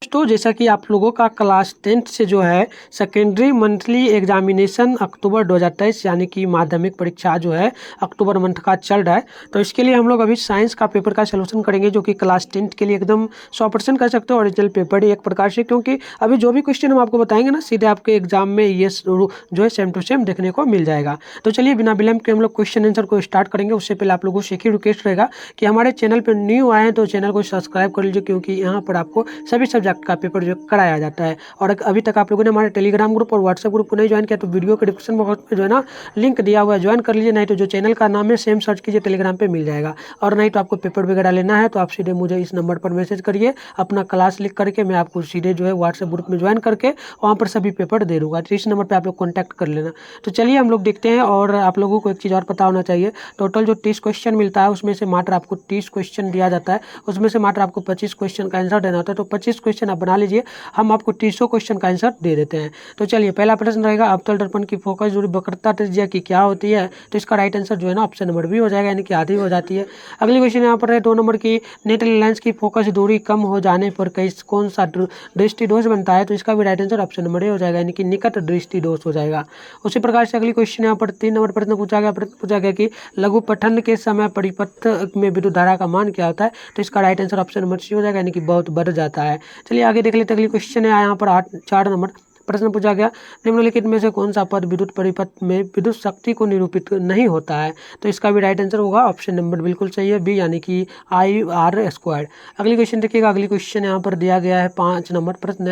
दोस्तों, जैसा कि आप लोगों का क्लास 10th से जो है सेकेंडरी मंथली एग्जामिनेशन अक्टूबर 2023 यानी कि माध्यमिक परीक्षा जो है अक्टूबर मंथ का चल रहा है। तो इसके लिए हम लोग अभी साइंस का पेपर का सलूशन करेंगे, जो कि क्लास 10th के लिए एकदम 100% कर सकते हो ओरिजिनल पेपर ही एक प्रकार से, क्योंकि अभी जो भी क्वेश्चन हम आपको बताएंगे ना सीधे आपके एग्जाम में ये जो है सेम टू सेम देखने को मिल जाएगा। तो चलिए बिना विलंब के हम लोग क्वेश्चन आंसर को स्टार्ट करेंगे। उससे पहले आप लोगों से एक ही रिक्वेस्ट रहेगा कि हमारे चैनल पर न्यू आए हैं तो चैनल को सब्सक्राइब कर लीजिए, क्योंकि यहाँ पर आपको सभी सब्जेक्ट का पेपर जो कराया जाता है। और अभी तक आप लोगों ने हमारे टेलीग्राम ग्रुप और व्हाट्सएप ग्रुप को नहीं ज्वाइन किया तो वीडियो के डिस्क्रिप्शन बॉक्स में जो है ना लिंक दिया हुआ है, ज्वाइन कर लीजिए। नहीं तो जो चैनल का नाम है सेम सर्च कीजिए, टेलीग्राम पे मिल जाएगा। और नहीं तो आपको पेपर वगैरह लेना है तो आप सीधे मुझे इस नंबर पर मैसेज करिए, अपना क्लास लिख करके मैं आपको सीधे जो है व्हाट्सएप ग्रुप में ज्वाइन करके वहाँ पर सभी पेपर दे दूँगा। तो इस नंबर पर आप लोग कॉन्टैक्ट कर लेना। तो चलिए हम लोग देखते हैं। और आप लोगों को एक चीज़ और पता होना चाहिए, टोटल जो 30 क्वेश्चन मिलता है उसमें से मात्र आपको 30 क्वेश्चन दिया जाता है, उसमें से मात्र आपको 25 क्वेश्चन का आंसर देना होता है। तो 25 क्वेश्चन आप बना लीजिए, हम आपको 30 क्वेश्चन का आंसर दे देते हैं। तो चलिए पहला प्रश्न रहेगा, अवतल दर्पण की फोकस दूरी वक्रता त्रिज्या की क्या होती है? तो इसका राइट आंसर जो है ना ऑप्शन नंबर बी हो जाएगा, यानी कि आधी हो जाती है। अगली क्वेश्चन यहाँ पर है 2 नंबर की, नेत्र लेंस की फोकस दूरी कम हो जाने पर कौन सा दृष्टि दोष बनता है? तो इसका भी right answer option number A हो जाएगा, यानी कि निकट दृष्टि दोष हो जाएगा। उसी प्रकार से अगली क्वेश्चन यहाँ पर 3 नंबर प्रश्न पूछा गया कि लघु पठन के समय परिपथ में विद्युत धारा का मान क्या होता है? तो इसका right answer option number C हो जाएगा, यानी कि बहुत बढ़ जाता है। चलिए आगे देख लेते हैं। अगली क्वेश्चन है यहाँ पर 4 नंबर प्रश्न पूछा गया, निम्नलिखित में से कौन सा पद विद्युत परिपथ में विद्युत शक्ति को निरूपित नहीं होता है? तो इसका भी राइट आंसर होगा ऑप्शन नंबर बिल्कुल सही है, बी, यानी कि IR²। अगली क्वेश्चन देखिएगा। अगली क्वेश्चन यहाँ पर दिया गया है 5 नंबर प्रश्न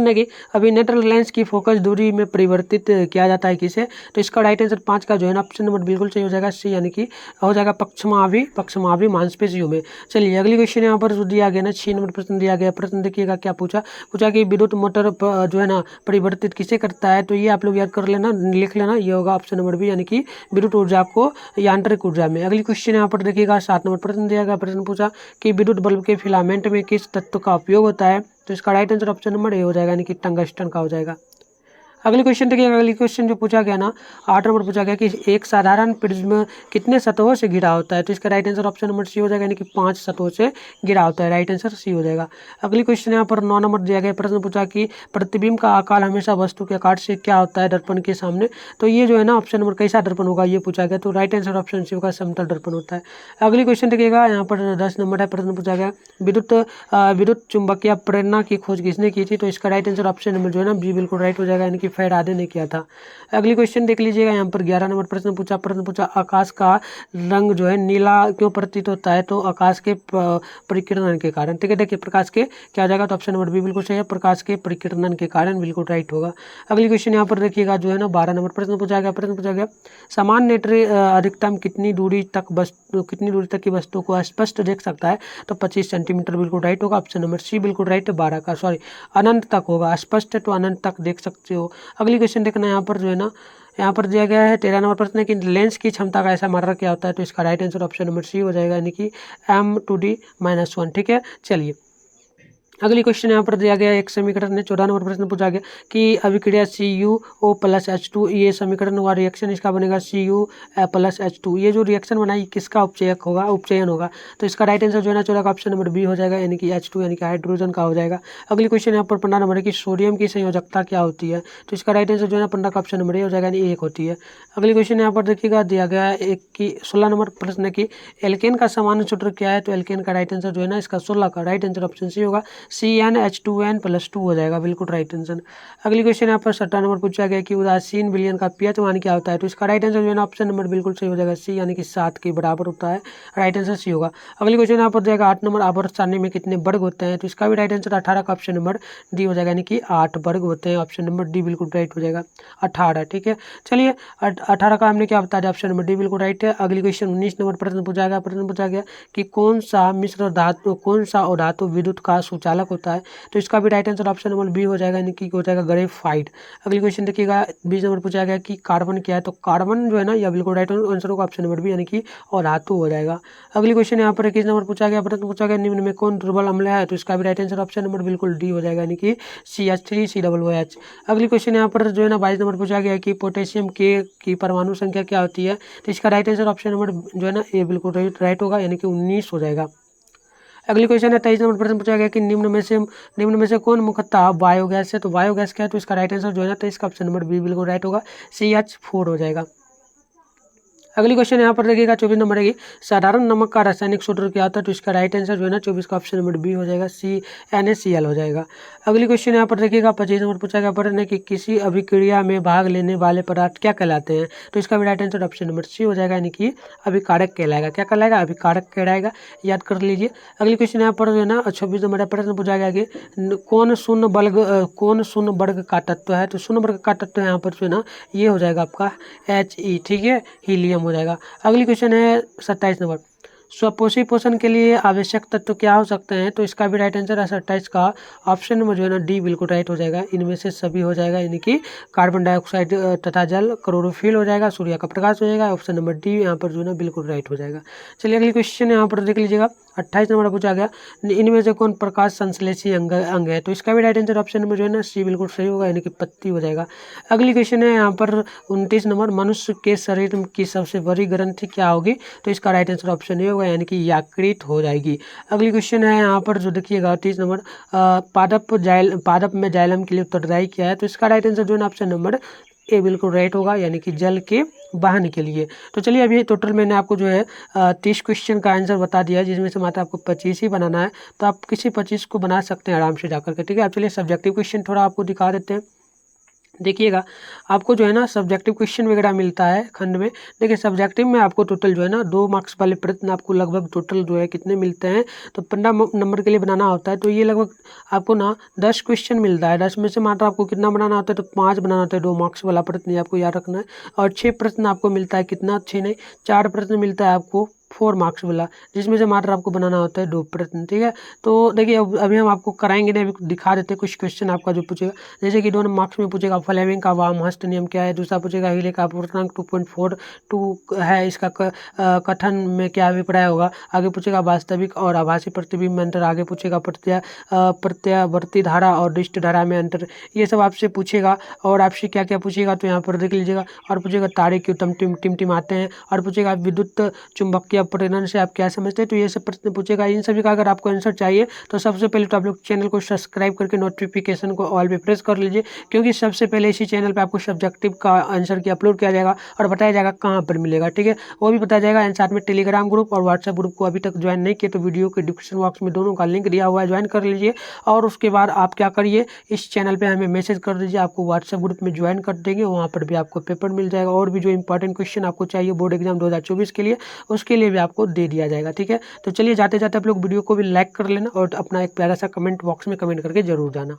है कि अभी नेत्रल लेंस की फोकस दूरी में परिवर्तित किया जाता है किसे? तो इसका राइट आंसर 5 का जो है ना ऑप्शन नंबर बिल्कुल सही हो जाएगा, सी, यानी कि हो जाएगा पक्षमावी मांसपेशियों में। चलिए अगली क्वेश्चन यहाँ पर जो दिया गया ना 6 नंबर प्रश्न दिया गया। प्रश्न देखिएगा क्या पूछा कि विद्युत मोटर जो है ना परिवर्तित किसे करता है? तो ये आप लोग याद कर लेना, लिख लेना, ये होगा ऑप्शन नंबर बी, यानी कि विद्युत ऊर्जा को यांत्रिक ऊर्जा में। अगली क्वेश्चन यहाँ पर देखिएगा 7 नंबर प्रश्न दिया गया। प्रश्न पूछा कि विद्युत बल्ब के फिलामेंट में किस तत्व का उपयोग होता है? तो इसका right answer option number A हो जाएगा, यानी कि टंगस्टन का हो जाएगा। अगली क्वेश्चन देखिए। अगली क्वेश्चन जो पूछा गया ना 8 नंबर पूछा गया कि एक साधारण प्रिज्म कितने सतहों से घिरा होता है? तो इसका right answer option number C हो जाएगा, यानी कि 5 सतहों से घिरा होता है, राइट आंसर सी हो जाएगा। अगली क्वेश्चन यहाँ पर 9 नंबर दिया गया। प्रश्न पूछा कि प्रतिबिंब का आकार हमेशा वस्तु के आकार से क्या होता है दर्पण के सामने? तो ये जो है ना ऑप्शन नंबर कैसा दर्पण होगा ये पूछा गया, तो राइट आंसर ऑप्शन सी होगा, समतल दर्पण होता है। अगली क्वेश्चन देखिएगा यहाँ पर 10 नंबर है। प्रश्न पूछा गया विद्युत चुंबकीय प्रेरणा की खोज किसने की थी? तो इसका राइट आंसर ऑप्शन नंबर जो है ना बी बिल्कुल राइट हो जाएगा, यानी कि फैराडे ने किया था। अगली क्वेश्चन देख लीजिएगा। यहाँ पर 11 नंबर प्रश्न पूछा आकाश का रंग जो है नीला क्यों प्रतीत होता है? तो आकाश के परिकिरणन के कारण। ठीक है, देखिए प्रकाश के क्या हो जाएगा, तो ऑप्शन नंबर बी बिल्कुल सही है, प्रकाश के परिकिरणन के कारण, बिल्कुल राइट होगा। अगली क्वेश्चन यहाँ पर देखिएगा जो है ना 12 नंबर प्रश्न पूछा गया समान नेत्र अधिकतम कितनी दूरी तक की वस्तु को स्पष्ट देख सकता है? तो 25 सेंटीमीटर बिल्कुल राइट होगा, ऑप्शन नंबर सी बिल्कुल राइट है। 12 का अनंत तक होगा, स्पष्ट है तो अनंत तक देख सकते हो। अगली क्वेश्चन देखना यहाँ पर जो है ना यहाँ पर दिया गया है 13 नंबर प्रश्न है कि लेंस की क्षमता का ऐसा मात्रक क्या होता है? तो इसका right answer option number C हो जाएगा, यानी कि m⁻⁻1। ठीक है, चलिए अगली क्वेश्चन यहाँ पर दिया गया एक समीकरण है। 14 नंबर प्रश्न पूछा गया कि अभिक्रिया CuO+H2 ये समीकरण हुआ, रिएक्शन इसका बनेगा Cu+H2। ये जो रिएक्शन बनाई किसका उपचयन होगा? तो इसका राइट आंसर जो है ना 14 का ऑप्शन नंबर बी हो जाएगा, यानी कि H2 यानी कि हाइड्रोजन का हो जाएगा। अगली क्वेश्चन यहाँ पर 15 नंबर है कि सोडियम की संयोजकता क्या होती है? तो इसका राइट आंसर जो है ना 15 का ऑप्शन नंबर ए हो जाएगा, यानी 1 होती है। अगली क्वेश्चन यहाँ पर देखिएगा दिया गया है 16 नंबर प्रश्न है कि एल्केन का सामान्य सूत्र क्या है? तो एल्केन का राइट आंसर जो है ना इसका 16 का राइट आंसर ऑप्शन सी होगा, CnH2n+2 हो जाएगा, बिल्कुल राइट आंसर। अगली क्वेश्चन यहाँ पर 17 नंबर पूछा गया कि उदासीन विलयन का pH मान क्या होता है? तो इसका राइट आंसर जो है ना ऑप्शन नंबर बिल्कुल सही हो जाएगा, सी, यानी कि 7 के बराबर होता है, राइट आंसर सी होगा। अगली क्वेश्चन यहाँ पर जाएगा 8 नंबर, आवर्त सारणी में कितने वर्ग होते हैं? तो इसका भी राइट आंसर 18 का ऑप्शन नंबर डी हो जाएगा, यानी कि 8 वर्ग होते हैं, ऑप्शन नंबर डी बिल्कुल राइट हो जाएगा, 18। ठीक है, चलिए 18 का हमने क्या बता दिया, ऑप्शन नंबर डी बिल्कुल राइट है। अगली क्वेश्चन 19 नंबर प्रश्न पूछा गया कि कौन सा धातु विद्युत का सुचालक होता है? तो इसका भी right answer option number B हो जाएगा, यानी कि हो जाएगा ग्रेफाइट। अगली क्वेश्चन देखिएगा 20 नंबर पूछा गया कि कार्बन क्या है? तो कार्बन जो है ना यह बिल्कुल राइट आंसर होगा, ऑप्शन नंबर बी, यानी कि और धातु हो जाएगा। अगली क्वेश्चन यहाँ पर 21 नंबर प्रश्न पूछा गया निम्न में कौन दुर्बल अम्ल है? तो इसका भी राइट आंसर ऑप्शन नंबर बिल्कुल डी हो जाएगा, यानी कि CH3COOH। अगली क्वेश्चन यहाँ पर जो है ना 22 नंबर पूछा गया कि पोटेशियम के की परमाणु संख्या क्या होती है? तो इसका राइट आंसर ऑप्शन नंबर जो है ना ए बिल्कुल राइट होगा, यानी कि 19 हो जाएगा। अगली क्वेश्चन है 23 नंबर प्रश्न पूछा गया कि निम्न में से कौन मुख्यतः बायोगैस है। तो बायोगैस क्या है, तो इसका राइट आंसर जो है ना, तो इसका ऑप्शन नंबर बी बिल्कुल राइट होगा, CH4 हो जाएगा। अगली क्वेश्चन यहाँ पर देखिएगा 24 नंबर है, साधारण नमक का रासायनिक सूत्र क्या होता है। तो इसका राइट आंसर जो है ना 24 का ऑप्शन नंबर बी हो जाएगा, CNaCl हो जाएगा। अगली क्वेश्चन यहाँ पर देखिएगा 25 नंबर पूछा गया प्रश्न है कि किसी अभिक्रिया में भाग लेने वाले पदार्थ क्या कहलाते हैं। तो इसका भी right answer option number C हो जाएगा, यानी कि अभिकारक कहलाएगा। क्या कहलाएगा, अभिकारक कहलाएगा, याद कर लीजिए। अगली क्वेश्चन यहाँ पर जो है ना 26 नंबर प्रश्न पूछा गया कि कौन शून्य वर्ग का तत्व है। तो शून्य वर्ग का तत्व यहाँ पर जो है ना ये हो जाएगा आपका He, ठीक है, हीलियम हो जाएगा। अगली क्वेश्चन है 27 नंबर, स्वपोषी पोषण के लिए आवश्यक तत्व क्या हो सकते हैं। तो इसका भी राइट आंसर है 27 का ऑप्शन नंबर जो है ना डी बिल्कुल राइट हो जाएगा, इनमें से सभी हो जाएगा, यानी कि कार्बन डाइऑक्साइड तथा जल, क्लोरोफिल हो जाएगा, सूर्य का प्रकाश हो जाएगा, ऑप्शन नंबर डी यहाँ पर जो है ना बिल्कुल राइट हो जाएगा। चलिए अगली क्वेश्चन यहाँ पर देख लीजिएगा 28 नंबर पूछा गया, इनमें से कौन प्रकाश संश्लेषी अंग है। तो इसका भी राइट आंसर ऑप्शन नंबर जो है ना सी बिल्कुल सही होगा, यानी कि पत्ती हो जाएगा। अगली क्वेश्चन है यहाँ पर 29 नंबर, मनुष्य के शरीर की सबसे बड़ी ग्रंथि क्या होगी। तो इसका राइट आंसर ऑप्शन ए होगा, यानी कि यकृत हो जाएगी। अगली क्वेश्चन है यहाँ पर जो देखिएगा 30 नंबर, पादप में जाइलम के लिए उत्तरदायी क्या है। तो इसका राइट आंसर जो है ना ऑप्शन नंबर ए बिल्कुल राइट होगा, यानी कि जल के वाहन के लिए। तो चलिए अभी टोटल मैंने आपको जो है 30 क्वेश्चन का आंसर बता दिया है, जिसमें से मात्र आपको 25 ही बनाना है। तो आप किसी 25 को बना सकते हैं आराम से जाकर के, ठीक है। आप चलिए सब्जेक्टिव क्वेश्चन थोड़ा आपको दिखा देते हैं। देखिएगा आपको जो है ना सब्जेक्टिव क्वेश्चन वगैरह मिलता है खंड में। देखिए सब्जेक्टिव में आपको टोटल जो है ना 2 मार्क्स वाले प्रश्न आपको लगभग टोटल जो है कितने मिलते हैं। तो 15 नंबर के लिए बनाना होता है, तो ये लगभग आपको ना 10 क्वेश्चन मिलता है। 10 में से मात्र आपको कितना बनाना होता है, तो 5 बनाना होता है। 2 मार्क्स वाला प्रश्न ये आपको याद रखना है। और 6 प्रश्न आपको मिलता है, कितना 6 नहीं 4 प्रश्न मिलता है आपको 4 मार्क्स वाला, जिसमें से मात्र आपको बनाना होता है 2 प्रश्न, ठीक है। तो देखिए अभी हम आपको कराएंगे नहीं, अभी दिखा देते हैं कुछ क्वेश्चन आपका जो पूछेगा। जैसे कि 2 मार्क्स में पूछेगा फ्लेमिंग का वामहस्त नियम क्या है। दूसरा पूछेगा हीले का अपूर्णांक 2.42 है, इसका कथन में क्या अभिप्राय होगा। आगे पूछेगा वास्तविक और आभासी प्रतिबिंब में अंतर। आगे पूछेगा प्रत्यावर्ती धारा और डिस्ट धारा में अंतर। ये सब आपसे पूछेगा। और आपसे क्या क्या पूछेगा तो यहाँ पर देख लीजिएगा। और पूछेगा तारे क्यों टिमटिमाते हैं। और पूछेगा विद्युत चुंबकीय अपवर्तन से आप क्या समझते हैं। तो ये सब प्रश्न पूछेगा। इन सभी का अगर आपको आंसर चाहिए तो सबसे पहले तो आप लोग चैनल को सब्सक्राइब करके नोटिफिकेशन को ऑल पे प्रेस कर लीजिए, क्योंकि सबसे पहले इसी चैनल पे आपको सब्जेक्टिव का आंसर की अपलोड किया जाएगा और बताया जाएगा कहाँ पर मिलेगा, ठीक है। वो भी बताया जाएगा। एंड साथ में टेलीग्राम ग्रुप और व्हाट्सएप ग्रुप को अभी तक ज्वाइन नहीं किए तो वीडियो के डिस्क्रिप्शन बॉक्स में दोनों का लिंक दिया हुआ है, ज्वाइन कर लीजिए। और उसके बाद आप क्या करिए, इस चैनल पर हमें मैसेज कर दीजिए, आपको व्हाट्सएप ग्रुप में ज्वाइन कर देंगे। वहाँ पर भी आपको पेपर मिल जाएगा। और भी जो इंपॉर्टेंट क्वेश्चन आपको चाहिए बोर्ड एग्जाम 2024 के लिए, उसके लिए भी आपको दे दिया जाएगा, ठीक है। तो चलिए जाते जाते आप लोग वीडियो को भी लाइक कर लेना और अपना एक प्यारा सा कमेंट बॉक्स में कमेंट करके जरूर जाना।